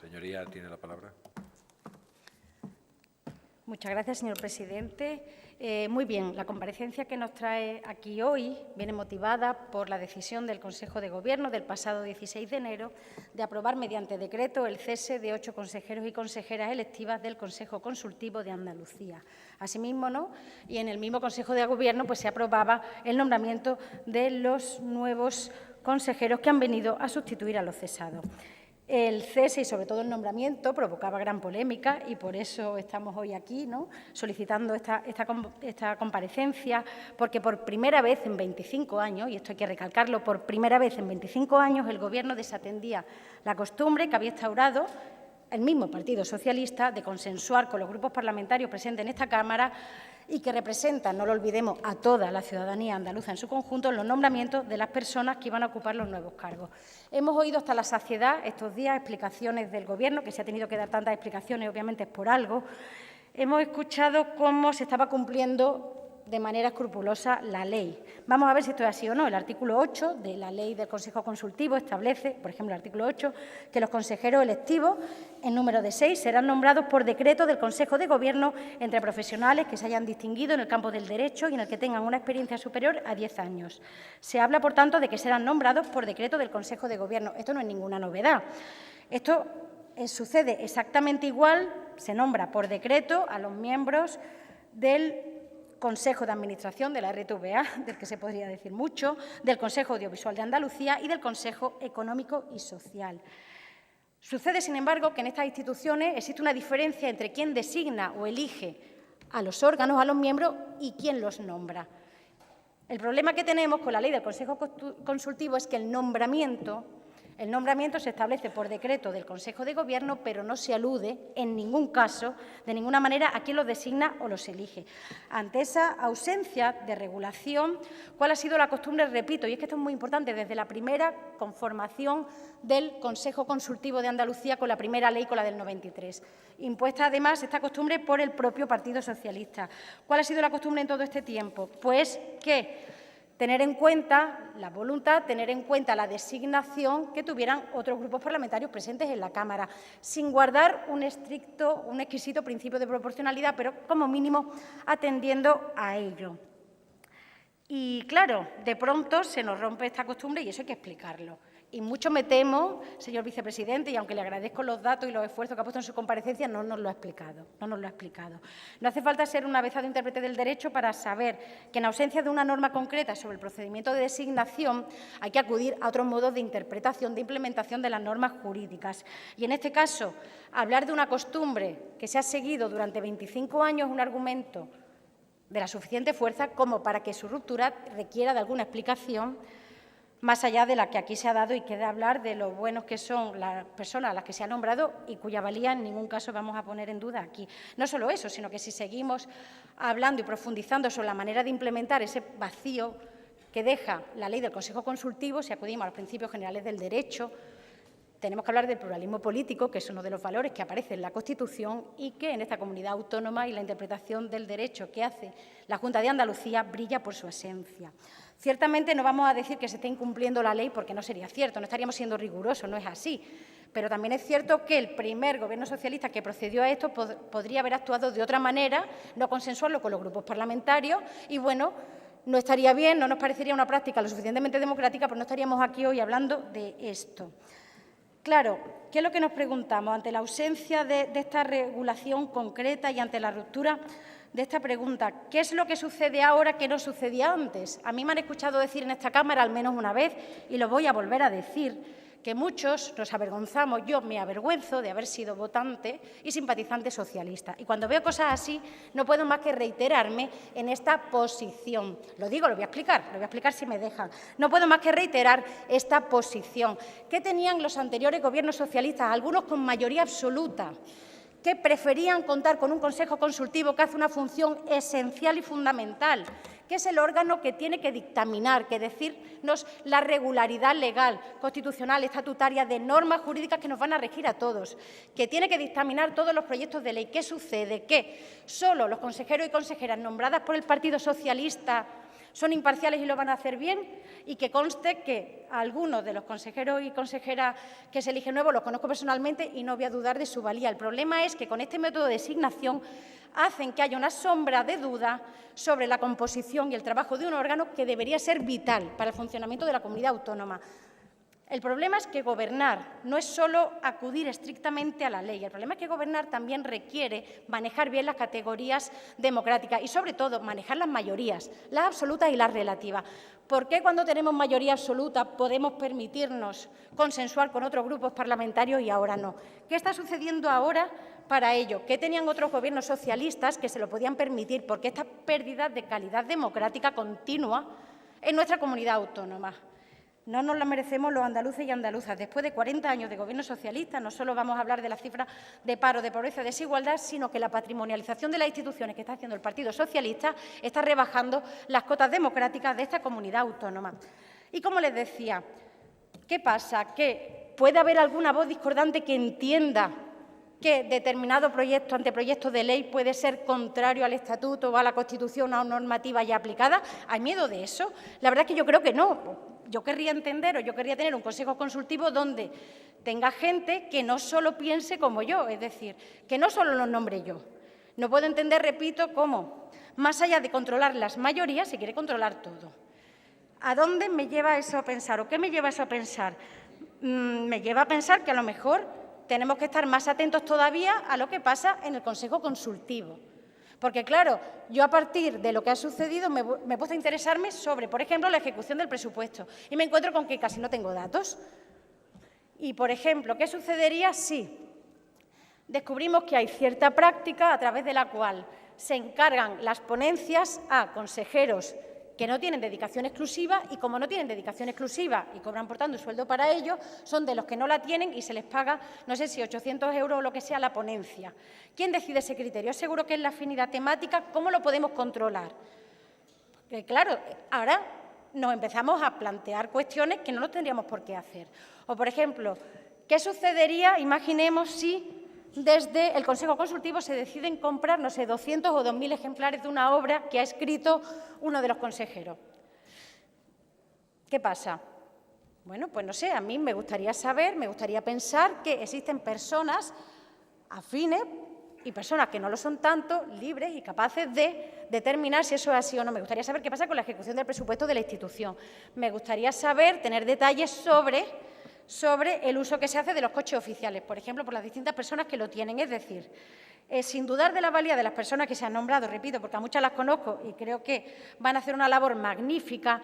Señoría, tiene la palabra. Muchas gracias, señor presidente. Muy bien, la comparecencia que nos trae aquí hoy viene motivada por la decisión del Consejo de Gobierno del pasado 16 de enero de aprobar mediante decreto el cese de 8 consejeros y consejeras electivas del Consejo Consultivo de Andalucía. Asimismo, y en el mismo Consejo de Gobierno se aprobaba el nombramiento de los nuevos consejeros que han venido a sustituir a los cesados. El cese y, sobre todo, el nombramiento provocaba gran polémica y por eso estamos hoy aquí, solicitando esta comparecencia, porque por primera vez en 25 años, y esto hay que recalcarlo, por primera vez en 25 años el Gobierno desatendía la costumbre que había instaurado el mismo Partido Socialista de consensuar con los grupos parlamentarios presentes en esta Cámara y que representan, no lo olvidemos, a toda la ciudadanía andaluza en su conjunto, los nombramientos de las personas que iban a ocupar los nuevos cargos. Hemos oído hasta la saciedad estos días explicaciones del Gobierno, que se ha tenido que dar tantas explicaciones, obviamente es por algo. Hemos escuchado cómo se estaba cumpliendo de manera escrupulosa la ley. Vamos a ver si esto es así o no. El artículo 8 de la Ley del Consejo Consultivo establece, por ejemplo, el artículo 8, que los consejeros electivos, en número de 6, serán nombrados por decreto del Consejo de Gobierno entre profesionales que se hayan distinguido en el campo del derecho y en el que tengan una experiencia superior a 10 años. Se habla, por tanto, de que serán nombrados por decreto del Consejo de Gobierno. Esto no es ninguna novedad. Esto sucede exactamente igual, se nombra por decreto a los miembros del Consejo de Administración de la RTVA, del que se podría decir mucho, del Consejo Audiovisual de Andalucía y del Consejo Económico y Social. Sucede, sin embargo, que en estas instituciones existe una diferencia entre quién designa o elige a los órganos, a los miembros, y quién los nombra. El problema que tenemos con la ley del Consejo Consultivo es que el nombramiento se establece por decreto del Consejo de Gobierno, pero no se alude en ningún caso, de ninguna manera, a quién los designa o los elige. Ante esa ausencia de regulación, ¿cuál ha sido la costumbre? Repito, y es que esto es muy importante, desde la primera conformación del Consejo Consultivo de Andalucía con la primera ley, con la del 93. Impuesta, además, esta costumbre por el propio Partido Socialista. ¿Cuál ha sido la costumbre en todo este tiempo? Pues que tener en cuenta la voluntad, tener en cuenta la designación que tuvieran otros grupos parlamentarios presentes en la Cámara, sin guardar un exquisito principio de proporcionalidad, pero como mínimo atendiendo a ello. Y claro, de pronto se nos rompe esta costumbre y eso hay que explicarlo. Y mucho me temo, señor vicepresidente, y aunque le agradezco los datos y los esfuerzos que ha puesto en su comparecencia, no nos lo ha explicado. No hace falta ser un avezado intérprete del derecho para saber que en ausencia de una norma concreta sobre el procedimiento de designación hay que acudir a otros modos de interpretación, de implementación de las normas jurídicas. Y en este caso, hablar de una costumbre que se ha seguido durante 25 años es un argumento de la suficiente fuerza como para que su ruptura requiera de alguna explicación más allá de la que aquí se ha dado, y queda hablar de lo buenos que son las personas a las que se ha nombrado y cuya valía en ningún caso vamos a poner en duda aquí. No solo eso, sino que si seguimos hablando y profundizando sobre la manera de implementar ese vacío que deja la ley del Consejo Consultivo, si acudimos a los principios generales del derecho, tenemos que hablar del pluralismo político, que es uno de los valores que aparece en la Constitución y que en esta comunidad autónoma y la interpretación del derecho que hace la Junta de Andalucía brilla por su esencia. Ciertamente no vamos a decir que se esté incumpliendo la ley porque no sería cierto, no estaríamos siendo rigurosos, no es así. Pero también es cierto que el primer Gobierno socialista que procedió a esto podría haber actuado de otra manera, no consensuarlo con los grupos parlamentarios y, bueno, no estaría bien, no nos parecería una práctica lo suficientemente democrática, pero no estaríamos aquí hoy hablando de esto. Claro, ¿qué es lo que nos preguntamos ante la ausencia de esta regulación concreta y ante la ruptura de esta pregunta? ¿Qué es lo que sucede ahora que no sucedía antes? A mí me han escuchado decir en esta Cámara al menos una vez, y lo voy a volver a decir, que muchos nos avergonzamos, yo me avergüenzo de haber sido votante y simpatizante socialista. Y cuando veo cosas así, no puedo más que reiterarme en esta posición. Lo digo, lo voy a explicar si me dejan. No puedo más que reiterar esta posición. ¿Qué tenían los anteriores gobiernos socialistas, algunos con mayoría absoluta, que preferían contar con un Consejo Consultivo que hace una función esencial y fundamental, que es el órgano que tiene que dictaminar, que decirnos la regularidad legal, constitucional, estatutaria de normas jurídicas que nos van a regir a todos, que tiene que dictaminar todos los proyectos de ley? ¿Qué sucede? Que solo los consejeros y consejeras nombradas por el Partido Socialista son imparciales y lo van a hacer bien, y que conste que a algunos de los consejeros y consejeras que se eligen nuevos los conozco personalmente y no voy a dudar de su valía. El problema es que con este método de designación hacen que haya una sombra de duda sobre la composición y el trabajo de un órgano que debería ser vital para el funcionamiento de la comunidad autónoma. El problema es que gobernar no es solo acudir estrictamente a la ley. El problema es que gobernar también requiere manejar bien las categorías democráticas y, sobre todo, manejar las mayorías, las absolutas y las relativas. ¿Por qué cuando tenemos mayoría absoluta podemos permitirnos consensuar con otros grupos parlamentarios y ahora no? ¿Qué está sucediendo ahora para ello? ¿Qué tenían otros gobiernos socialistas que se lo podían permitir? ¿Por qué esta pérdida de calidad democrática continua en nuestra comunidad autónoma? No nos la merecemos los andaluces y andaluzas. Después de 40 años de gobierno socialista, no solo vamos a hablar de las cifras de paro, de pobreza y desigualdad, sino que la patrimonialización de las instituciones que está haciendo el Partido Socialista está rebajando las cotas democráticas de esta comunidad autónoma. Y como les decía, ¿qué pasa? Que puede haber alguna voz discordante que entienda que determinado proyecto, anteproyecto de ley puede ser contrario al Estatuto o a la Constitución o a normativa ya aplicada. ¿Hay miedo de eso? La verdad es que yo creo que no. Yo querría entender o yo querría tener un consejo consultivo donde tenga gente que no solo piense como yo, es decir, que no solo los nombre yo. No puedo entender, repito, cómo, más allá de controlar las mayorías, se quiere controlar todo. ¿A dónde me lleva eso a pensar o qué me lleva eso a pensar? Me lleva a pensar que a lo mejor tenemos que estar más atentos todavía a lo que pasa en el Consejo Consultivo. Porque, claro, yo a partir de lo que ha sucedido me he puesto a interesarme sobre, por ejemplo, la ejecución del presupuesto y me encuentro con que casi no tengo datos. Y, por ejemplo, ¿qué sucedería si descubrimos que hay cierta práctica a través de la cual se encargan las ponencias a consejeros que no tienen dedicación exclusiva y, como no tienen dedicación exclusiva y cobran, por tanto, un sueldo para ello, son de los que no la tienen y se les paga, no sé si 800 euros o lo que sea, la ponencia? ¿Quién decide ese criterio? ¿Es seguro que es la afinidad temática? ¿Cómo lo podemos controlar? Porque, claro, ahora nos empezamos a plantear cuestiones que no nos tendríamos por qué hacer. O, por ejemplo, ¿qué sucedería, imaginemos, si desde el Consejo Consultivo se deciden comprar, no sé, 200 o 2.000 ejemplares de una obra que ha escrito uno de los consejeros? ¿Qué pasa? Bueno, pues no sé, a mí me gustaría saber, me gustaría pensar que existen personas afines y personas que no lo son tanto, libres y capaces de determinar si eso es así o no. Me gustaría saber qué pasa con la ejecución del presupuesto de la institución. Me gustaría saber, tener detalles sobre el uso que se hace de los coches oficiales, por ejemplo, por las distintas personas que lo tienen. Es decir, sin dudar de la valía de las personas que se han nombrado, repito, porque a muchas las conozco y creo que van a hacer una labor magnífica,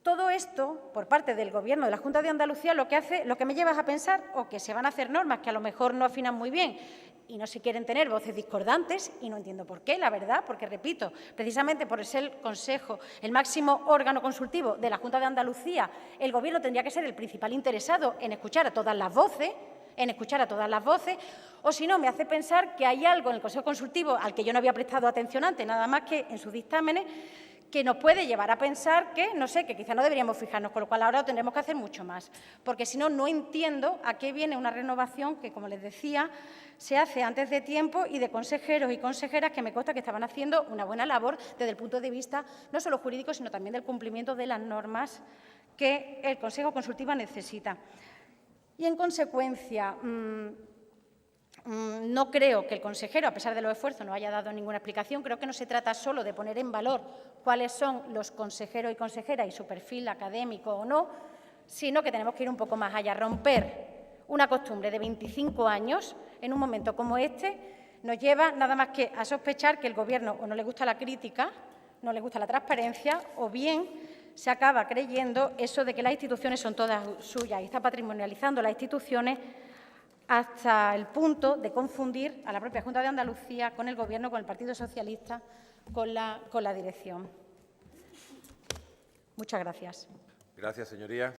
todo esto, por parte del Gobierno de la Junta de Andalucía, lo que me lleva a pensar o que se van a hacer normas que a lo mejor no afinan muy bien y no se quieren tener voces discordantes, y no entiendo por qué, la verdad, porque, repito, precisamente por ser el Consejo, el máximo órgano consultivo de la Junta de Andalucía, el Gobierno tendría que ser el principal interesado en escuchar a todas las voces, o si no, me hace pensar que hay algo en el Consejo Consultivo al que yo no había prestado atención antes, nada más que en sus dictámenes, que nos puede llevar a pensar que, no sé, que quizá no deberíamos fijarnos, con lo cual ahora lo tendremos que hacer mucho más, porque si no, no entiendo a qué viene una renovación que, como les decía, se hace antes de tiempo y de consejeros y consejeras que me consta que estaban haciendo una buena labor desde el punto de vista no solo jurídico, sino también del cumplimiento de las normas que el Consejo Consultivo necesita. Y, en consecuencia, no creo que el consejero, a pesar de los esfuerzos, no haya dado ninguna explicación. Creo que no se trata solo de poner en valor cuáles son los consejeros y consejeras y su perfil académico o no, sino que tenemos que ir un poco más allá. Romper una costumbre de 25 años en un momento como este nos lleva nada más que a sospechar que el Gobierno o no le gusta la crítica, no le gusta la transparencia, o bien se acaba creyendo eso de que las instituciones son todas suyas y está patrimonializando las instituciones hasta el punto de confundir a la propia Junta de Andalucía con el Gobierno, con el Partido Socialista, con la dirección. Muchas gracias. Gracias, señoría.